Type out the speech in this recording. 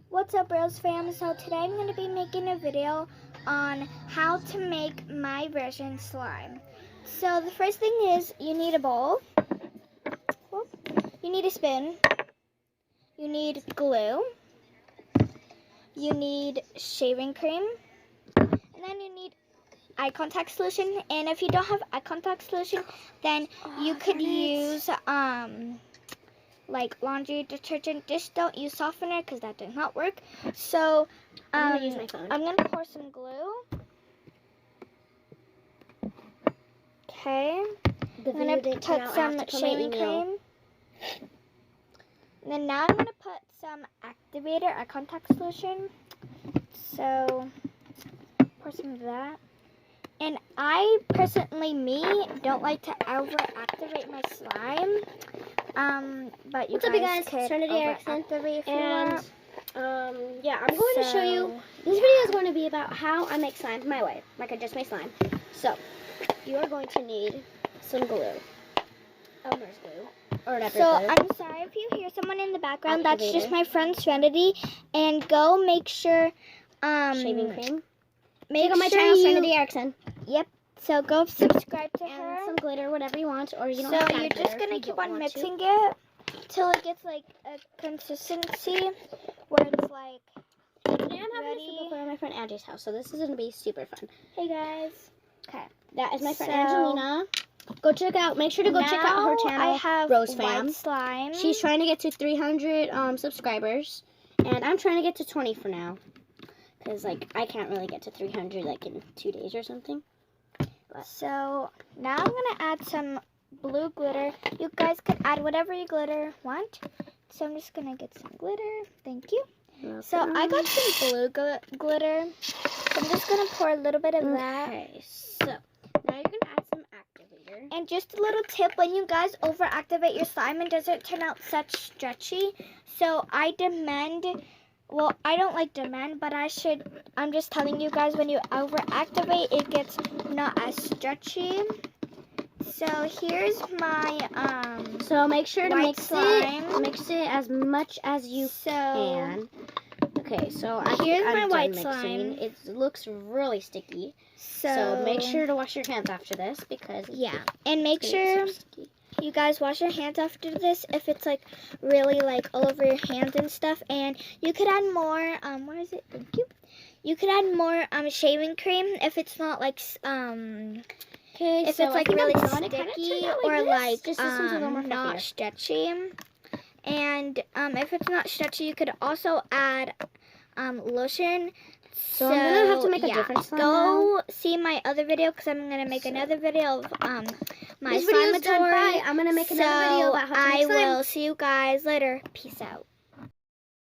What's up, Rose fam? So today I'm going to be making a video on how to make my version slime. So the first thing is you need a bowl, you need a spoon, you need glue, you need shaving cream, and then you need eye contact solution. And if you don't have eye contact solution, then you could use like laundry detergent. Just don't use softener because that does not work. So I'm gonna use my phone. I'm gonna pour some glue. Okay. I'm gonna put some shaving cream. And then now I'm gonna put some activator, eye contact solution. So pour some of that. And I personally, don't like to over-activate my slime. But you guys could over-activate if you want. Yeah, I'm going to show you. This video is going to be about how I make slime my way, like I just made slime. So, you are going to need some glue. Elmer's glue. Or whatever. So, I'm sorry if you hear someone in the background. That's just my friend Serenity. And go make sure. Shaving cream. Check out my channel, Serenity Erickson. Yep. So go subscribe to and her. Some glitter, whatever you want, or you don't. So have you're just gonna keep on mixing it till it gets like a consistency where it's like Today I'm having a sleepover at my friend Angie's house, so this is gonna be super fun. Hey guys. Okay. That is my friend Angelina. Go check out. Make sure to go check out her channel. I have Rose Fam. white slime. She's trying to get to 300 subscribers, and I'm trying to get to 20 for now. Because, like, I can't really get to 300, like, in 2 days or something. But. So, now I'm going to add some blue glitter. You guys could add whatever you glitter want. So, I'm just going to get some glitter. Thank you. Okay. So, I got some blue glitter. So, I'm just going to pour a little bit of that. Okay, so, now you're going to add some activator. And just a little tip, when you guys over-activate your slime, it doesn't turn out such stretchy. So, I don't like demand, but I'm just telling you guys, when you over-activate, it gets not as stretchy. So here's my so make sure to mix slime. Mix it as much as you can. Okay, so here's my white mixing. slime. It looks really sticky. So make sure to wash your hands after this because and make sure you guys wash your hands after this if it's like really like all over your hands and stuff. And you could add more what is it? Thank you. You could add more shaving cream if it's not like if so it's like really sticky or like just not stretchy. And if it's not stretchy, you could also add lotion. So I'm gonna have to make a different slime now. See my other video because I'm gonna make another video of my this video's done. Bye. I'm gonna make another video about how to make slime. I will see you guys later. Peace out.